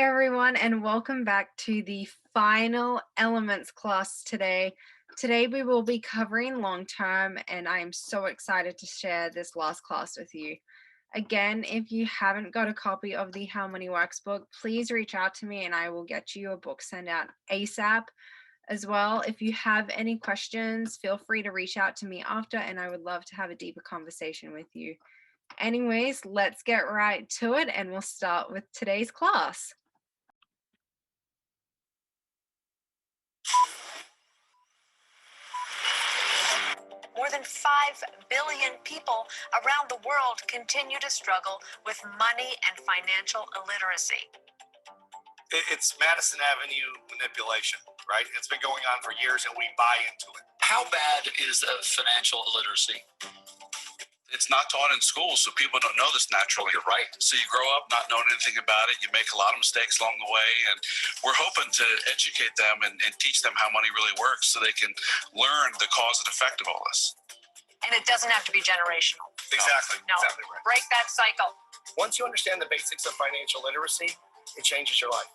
everyone, and welcome back to the final elements class today. Today we will be covering long term, and I am so excited to share this last class with you. Again, if you haven't got a copy of the How Money Works book, please reach out to me and I will get you a book sent out ASAP. As well, if you have any questions, feel free to reach out to me after, and I would love to have a deeper conversation with you. Anyways, let's get right to it, and we'll start with today's class. More than 5 billion people around the world continue to struggle with money and financial illiteracy. It's Madison Avenue manipulation, right? It's been going on for years and we buy into it. How bad is financial illiteracy? It's not taught in school, so people don't know this naturally. You're right. So you grow up not knowing anything about it. You make a lot of mistakes along the way, and we're hoping to educate them and teach them how money really works so they can learn the cause and effect of all this. And it doesn't have to be generational. Exactly. No. Exactly right. Break that cycle. Once you understand the basics of financial literacy, it changes your life.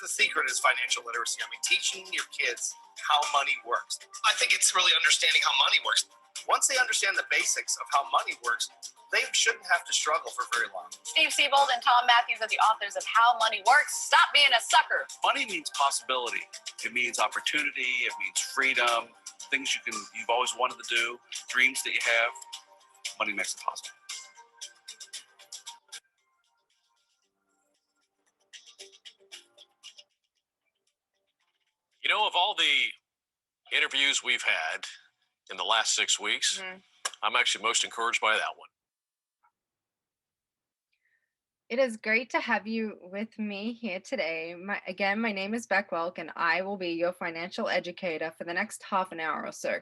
The secret is financial literacy. I mean, teaching your kids how money works. I think it's really understanding how money works. Once they understand the basics of how money works, they shouldn't have to struggle for very long. Steve Siebold and Tom Matthews are the authors of How Money Works. Stop being a sucker. Money means possibility. It means opportunity. It means freedom. Things you've always wanted to do, dreams that you have. Money makes it possible. You know, of all the interviews we've had in the last 6 weeks, I'm actually most encouraged by that one. It is great to have you with me here today. My name is Welke, and I will be your financial educator for the next half an hour or so.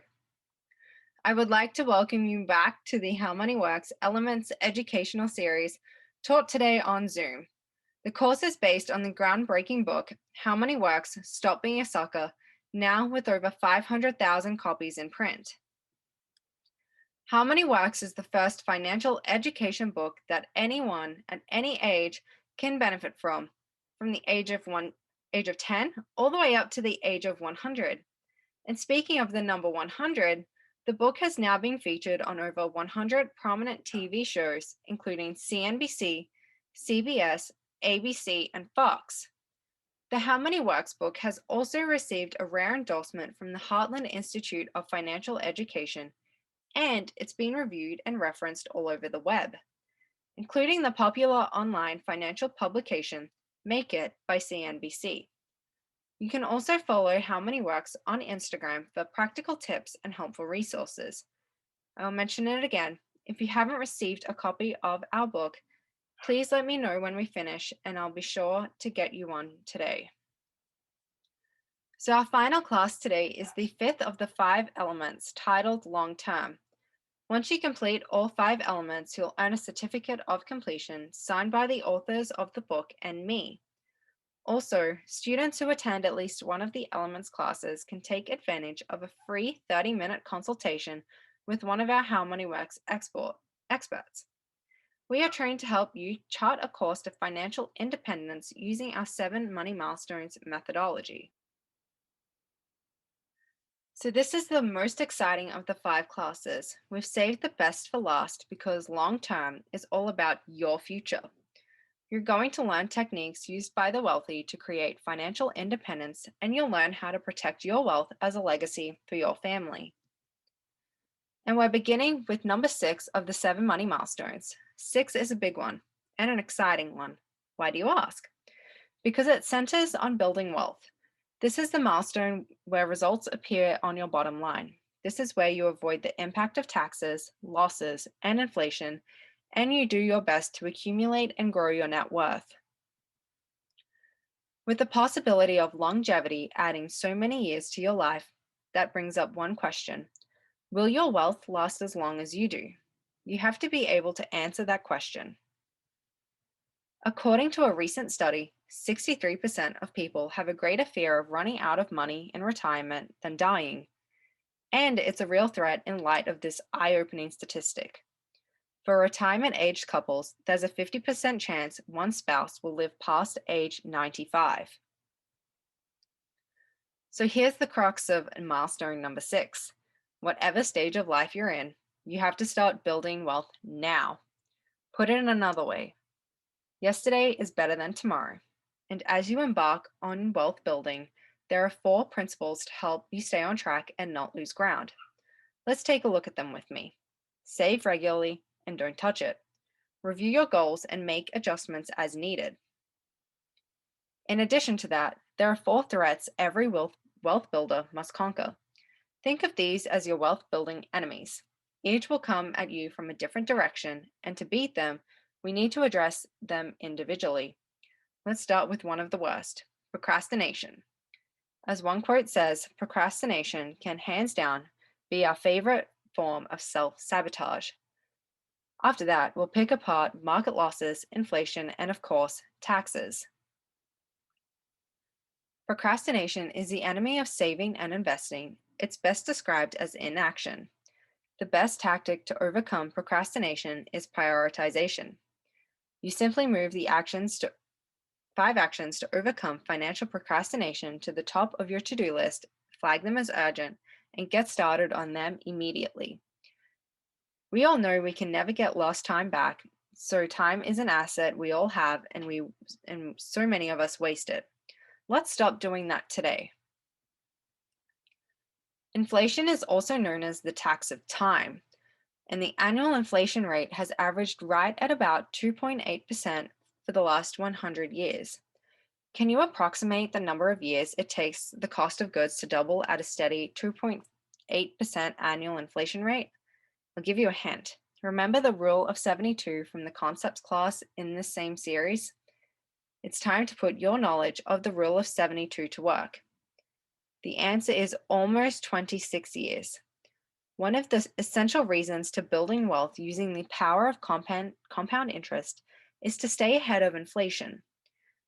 I would like to welcome you back to the How Money Works Elements educational series taught today on Zoom. The course is based on the groundbreaking book, How Money Works, Stop Being a Sucker, now with over 500,000 copies in print. How Money Works is the first financial education book that anyone at any age can benefit from the age of 10 all the way up to the age of 100. And speaking of the number 100, the book has now been featured on over 100 prominent TV shows, including CNBC, CBS, ABC, and Fox. The How Money Works book has also received a rare endorsement from the Heartland Institute of Financial Education, and it's been reviewed and referenced all over the web, including the popular online financial publication Make It by CNBC. You can also follow How Money Works on Instagram for practical tips and helpful resources. I'll mention it again. If you haven't received a copy of our book, please let me know when we finish, and I'll be sure to get you one today. So our final class today is the fifth of the 5 elements, titled Long Term. Once you complete all 5 elements, you'll earn a certificate of completion signed by the authors of the book and me. Also, students who attend at least one of the elements classes can take advantage of a free 30-minute consultation with one of our How Money Works experts. We are trained to help you chart a course to financial independence using our 7 money milestones methodology. So this is the most exciting of the 5 classes. We've saved the best for last because long term is all about your future. You're going to learn techniques used by the wealthy to create financial independence, and you'll learn how to protect your wealth as a legacy for your family. And we're beginning with number 6 of the 7 money milestones. 6 is a big one and an exciting one. Why do you ask? Because it centers on building wealth. This is the milestone where results appear on your bottom line. This is where you avoid the impact of taxes, losses, and inflation, and you do your best to accumulate and grow your net worth. With the possibility of longevity adding so many years to your life, that brings up one question. Will your wealth last as long as you do? You have to be able to answer that question. According to a recent study, 63% of people have a greater fear of running out of money in retirement than dying. And it's a real threat in light of this eye-opening statistic. For retirement-aged couples, there's a 50% chance one spouse will live past age 95. So here's the crux of milestone number 6. Whatever stage of life you're in, you have to start building wealth now. Put it in another way. Yesterday is better than tomorrow. And as you embark on wealth building, there are 4 principles to help you stay on track and not lose ground. Let's take a look at them with me. Save regularly and don't touch it. Review your goals and make adjustments as needed. In addition to that, there are 4 threats every wealth builder must conquer. Think of these as your wealth building enemies. Each will come at you from a different direction, and to beat them, we need to address them individually. Let's start with one of the worst, procrastination. As one quote says, procrastination can hands down be our favorite form of self-sabotage. After that, we'll pick apart market losses, inflation, and of course, taxes. Procrastination is the enemy of saving and investing. It's best described as inaction. The best tactic to overcome procrastination is prioritization. You simply move the 5 actions to overcome financial procrastination to the top of your to-do list, flag them as urgent, and get started on them immediately. We all know we can never get lost time back, so time is an asset we all have, and so many of us waste it. Let's stop doing that today. Inflation is also known as the tax of time, and the annual inflation rate has averaged right at about 2.8% for the last 100 years. Can you approximate the number of years it takes the cost of goods to double at a steady 2.8% annual inflation rate? I'll give you a hint. Remember the rule of 72 from the concepts class in this same series? It's time to put your knowledge of the rule of 72 to work. The answer is almost 26 years. One of the essential reasons to building wealth using the power of compound interest is to stay ahead of inflation.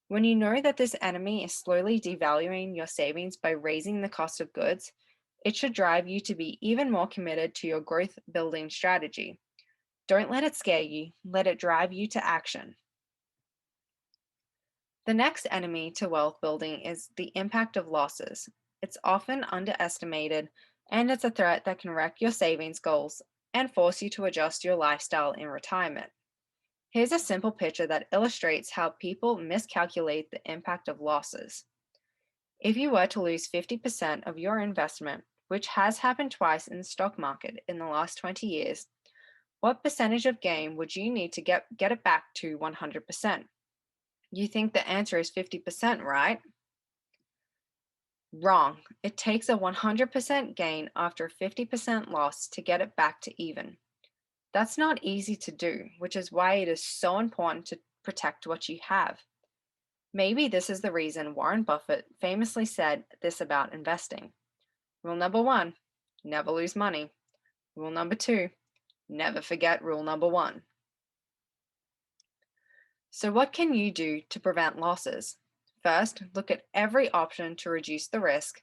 When you know that this enemy is slowly devaluing your savings by raising the cost of goods, it should drive you to be even more committed to your growth building strategy. Don't let it scare you, let it drive you to action. The next enemy to wealth building is the impact of losses. It's often underestimated, and it's a threat that can wreck your savings goals and force you to adjust your lifestyle in retirement. Here's a simple picture that illustrates how people miscalculate the impact of losses. If you were to lose 50% of your investment, which has happened twice in the stock market in the last 20 years, what percentage of gain would you need to get it back to 100%? You think the answer is 50%, right? Wrong. It takes a 100% gain after a 50% loss to get it back to even. That's not easy to do, which is why it is so important to protect what you have. Maybe this is the reason Warren Buffett famously said this about investing. Rule number 1, never lose money. Rule number 2, never forget rule number 1. So what can you do to prevent losses? First, look at every option to reduce the risk.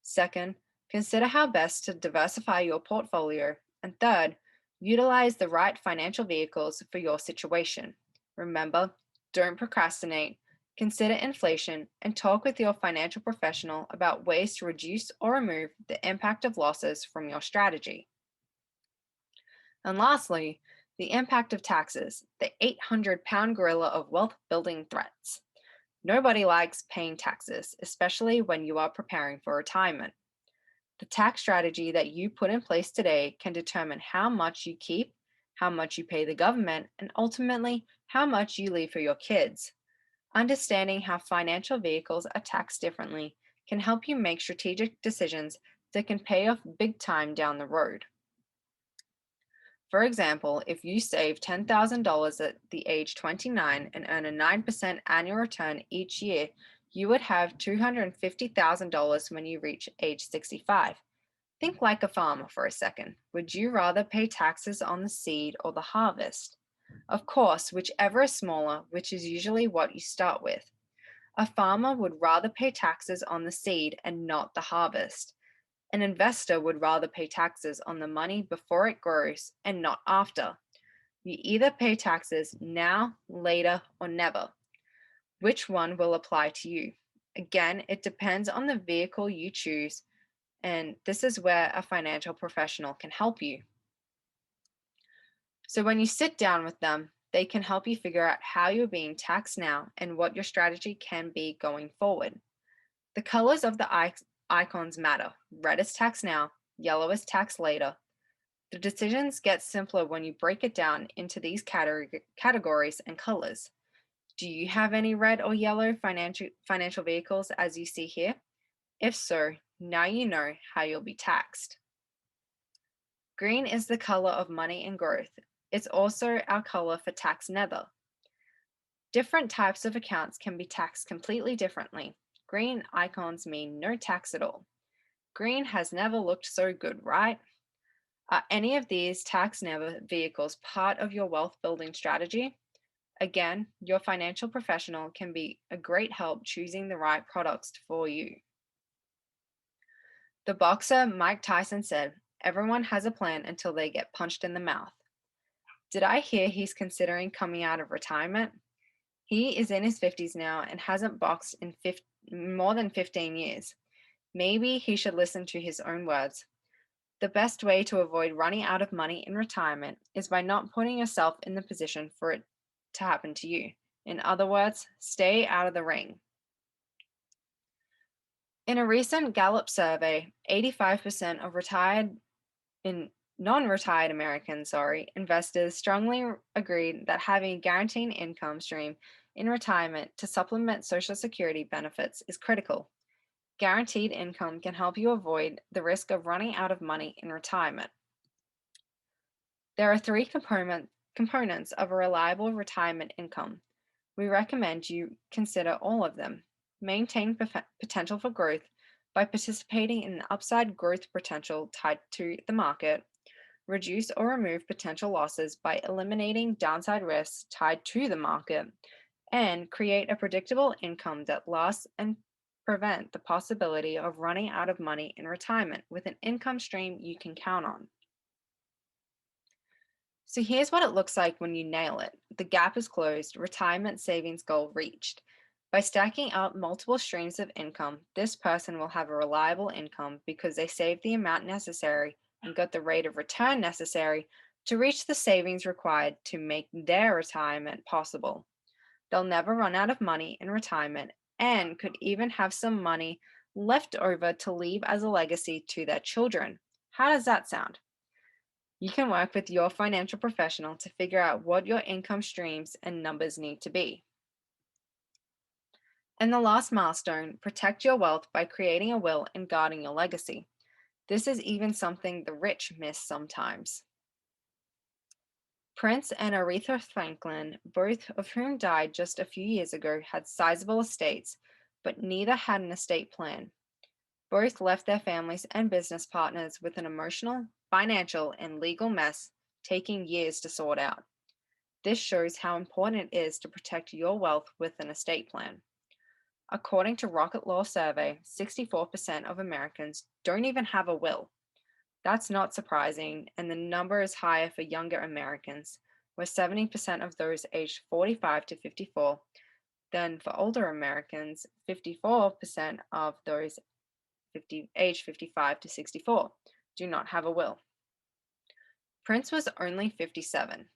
Second, consider how best to diversify your portfolio. And third, utilize the right financial vehicles for your situation. Remember, don't procrastinate, consider inflation, and talk with your financial professional about ways to reduce or remove the impact of losses from your strategy. And lastly, the impact of taxes, the 800-pound gorilla of wealth building threats. Nobody likes paying taxes, especially when you are preparing for retirement. The tax strategy that you put in place today can determine how much you keep, how much you pay the government, and ultimately, how much you leave for your kids. Understanding how financial vehicles are taxed differently can help you make strategic decisions that can pay off big time down the road. For example, if you save $10,000 at the age 29 and earn a 9% annual return each year, you would have $250,000 when you reach age 65. Think like a farmer for a second. Would you rather pay taxes on the seed or the harvest? Of course, whichever is smaller, which is usually what you start with. A farmer would rather pay taxes on the seed and not the harvest. An investor would rather pay taxes on the money before it grows and not after. You either pay taxes now, later, or never. Which one will apply to you? Again, it depends on the vehicle you choose, and this is where a financial professional can help you. So when you sit down with them, they can help you figure out how you're being taxed now and what your strategy can be going forward. The colors of the icons matter. Red is tax now, yellow is tax later. The decisions get simpler when you break it down into these categories and colors. Do you have any red or yellow financial vehicles as you see here? If so, now you know how you'll be taxed. Green is the color of money and growth. It's also our color for tax never. Different types of accounts can be taxed completely differently. Green icons mean no tax at all. Green has never looked so good, right? Are any of these tax never vehicles part of your wealth building strategy? Again, your financial professional can be a great help choosing the right products for you. The boxer Mike Tyson said, "Everyone has a plan until they get punched in the mouth." Did I hear he's considering coming out of retirement? He is in his 50s now and hasn't boxed in more than 15 years. Maybe he should listen to his own words. The best way to avoid running out of money in retirement is by not putting yourself in the position for it to happen to you. In other words, stay out of the ring. In a recent Gallup survey, 85% of non-retired Americans, investors strongly agreed that having a guaranteed income stream in retirement to supplement Social Security benefits is critical. Guaranteed income can help you avoid the risk of running out of money in retirement. There are three components of a reliable retirement income. We recommend you consider all of them. Maintain potential for growth by participating in the upside growth potential tied to the market. Reduce or remove potential losses by eliminating downside risks tied to the market. And create a predictable income that lasts and prevent the possibility of running out of money in retirement with an income stream you can count on. So here's what it looks like when you nail it. The gap is closed, retirement savings goal reached. By stacking up multiple streams of income, this person will have a reliable income because they saved the amount necessary and got the rate of return necessary to reach the savings required to make their retirement possible. They'll never run out of money in retirement and could even have some money left over to leave as a legacy to their children. How does that sound? You can work with your financial professional to figure out what your income streams and numbers need to be. And the last milestone, protect your wealth by creating a will and guarding your legacy. This is even something the rich miss sometimes. Prince and Aretha Franklin, both of whom died just a few years ago, had sizable estates, but neither had an estate plan. Both left their families and business partners with an emotional, financial, and legal mess taking years to sort out. This shows how important it is to protect your wealth with an estate plan. According to Rocket Law Survey, 64% of Americans don't even have a will. That's not surprising, and the number is higher for younger Americans, where 70% of those aged 45 to 54, then for older Americans, 54% of those aged 55 to 64 do not have a will. Prince was only 57.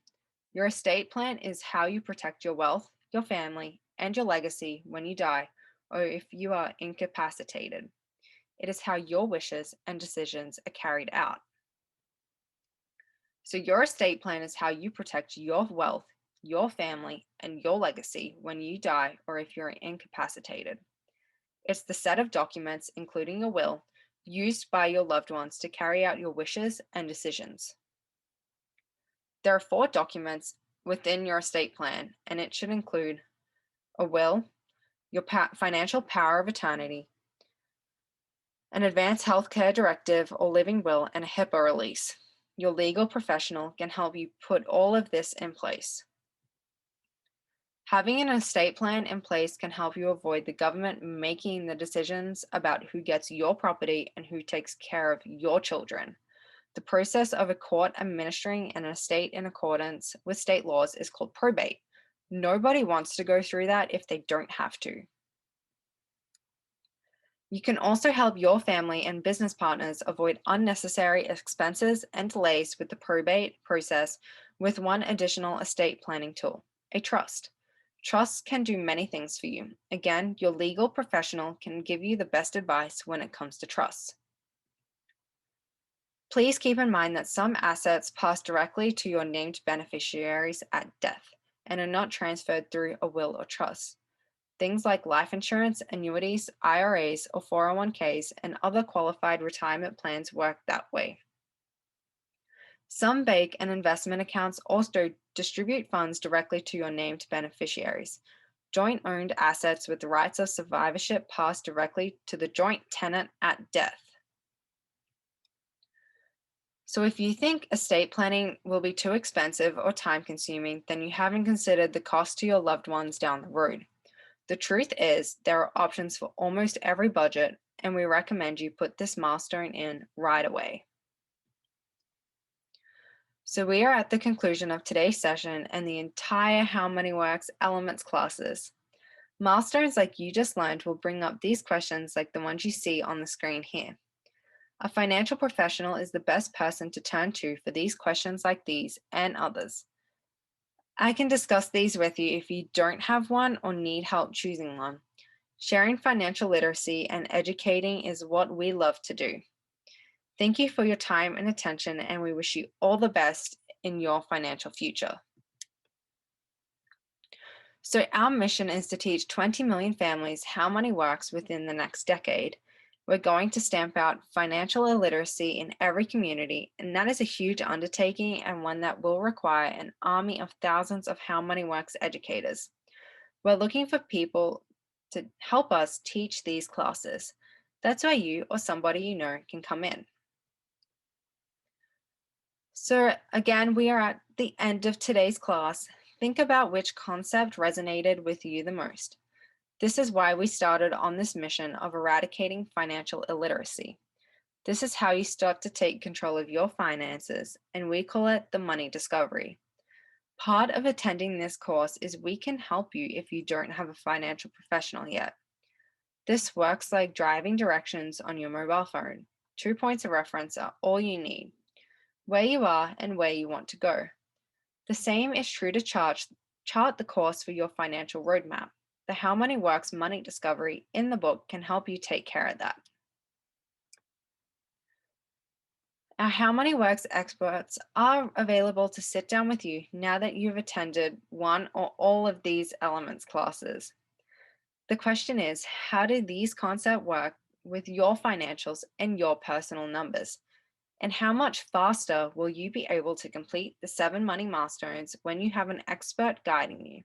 Your estate plan is how you protect your wealth, your family, and your legacy when you die or if you are incapacitated. It is how your wishes and decisions are carried out. So your estate plan is how you protect your wealth, your family, and your legacy when you die or if you're incapacitated. It's the set of documents, including a will, used by your loved ones to carry out your wishes and decisions. There are 4 documents within your estate plan, and it should include a will, your financial power of attorney, an advanced healthcare directive or living will, and a HIPAA release. Your legal professional can help you put all of this in place. Having an estate plan in place can help you avoid the government making the decisions about who gets your property and who takes care of your children. The process of a court administering an estate in accordance with state laws is called probate. Nobody wants to go through that if they don't have to. You can also help your family and business partners avoid unnecessary expenses and delays with the probate process with one additional estate planning tool, a trust. Trusts can do many things for you. Again, your legal professional can give you the best advice when it comes to trusts. Please keep in mind that some assets pass directly to your named beneficiaries at death and are not transferred through a will or trust. Things like life insurance, annuities, IRAs, or 401ks, and other qualified retirement plans work that way. Some bank and investment accounts also distribute funds directly to your named beneficiaries. Joint-owned assets with the rights of survivorship pass directly to the joint tenant at death. So if you think estate planning will be too expensive or time-consuming, then you haven't considered the cost to your loved ones down the road. The truth is, there are options for almost every budget, and we recommend you put this milestone in right away. So we are at the conclusion of today's session and the entire HowMoneyWorks Elements classes. Milestones like you just learned will bring up these questions like the ones you see on the screen here. A financial professional is the best person to turn to for these questions like these and others. I can discuss these with you if you don't have one or need help choosing one. Sharing financial literacy and educating is what we love to do. Thank you for your time and attention, and we wish you all the best in your financial future. So our mission is to teach 20 million families how money works within the next decade. We're going to stamp out financial illiteracy in every community, and that is a huge undertaking and one that will require an army of thousands of How Money Works educators. We're looking for people to help us teach these classes. That's where you or somebody you know can come in. So again, we are at the end of today's class. Think about which concept resonated with you the most. This is why we started on this mission of eradicating financial illiteracy. This is how you start to take control of your finances, and we call it the money discovery. Part of attending this course is we can help you if you don't have a financial professional yet. This works like driving directions on your mobile phone. 2 points of reference are all you need: where you are and where you want to go. The same is true to chart the course for your financial roadmap. The How Money Works Money Discovery in the book can help you take care of that. Our How Money Works experts are available to sit down with you now that you've attended one or all of these elements classes. The question is, how do these concepts work with your financials and your personal numbers? And how much faster will you be able to complete the 7 money milestones when you have an expert guiding you?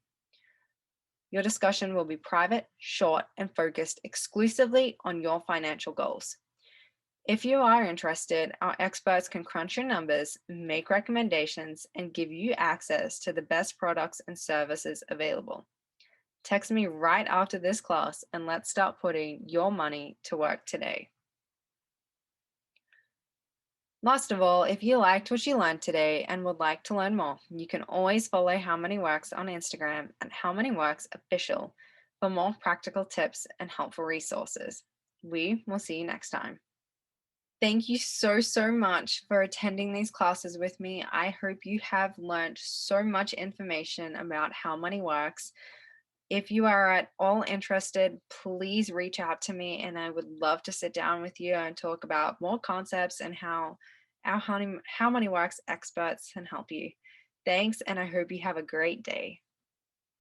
Your discussion will be private, short, and focused exclusively on your financial goals. If you are interested, our experts can crunch your numbers, make recommendations, and give you access to the best products and services available. Text me right after this class and let's start putting your money to work today. Last of all, if you liked what you learned today and would like to learn more, you can always follow How Money Works on Instagram at How Money Works Official for more practical tips and helpful resources. We will see you next time. Thank you so much for attending these classes with me. I hope you have learned so much information about how money works. If you are at all interested, please reach out to me and I would love to sit down with you and talk about more concepts and how our How Money Works experts can help you. Thanks, and I hope you have a great day.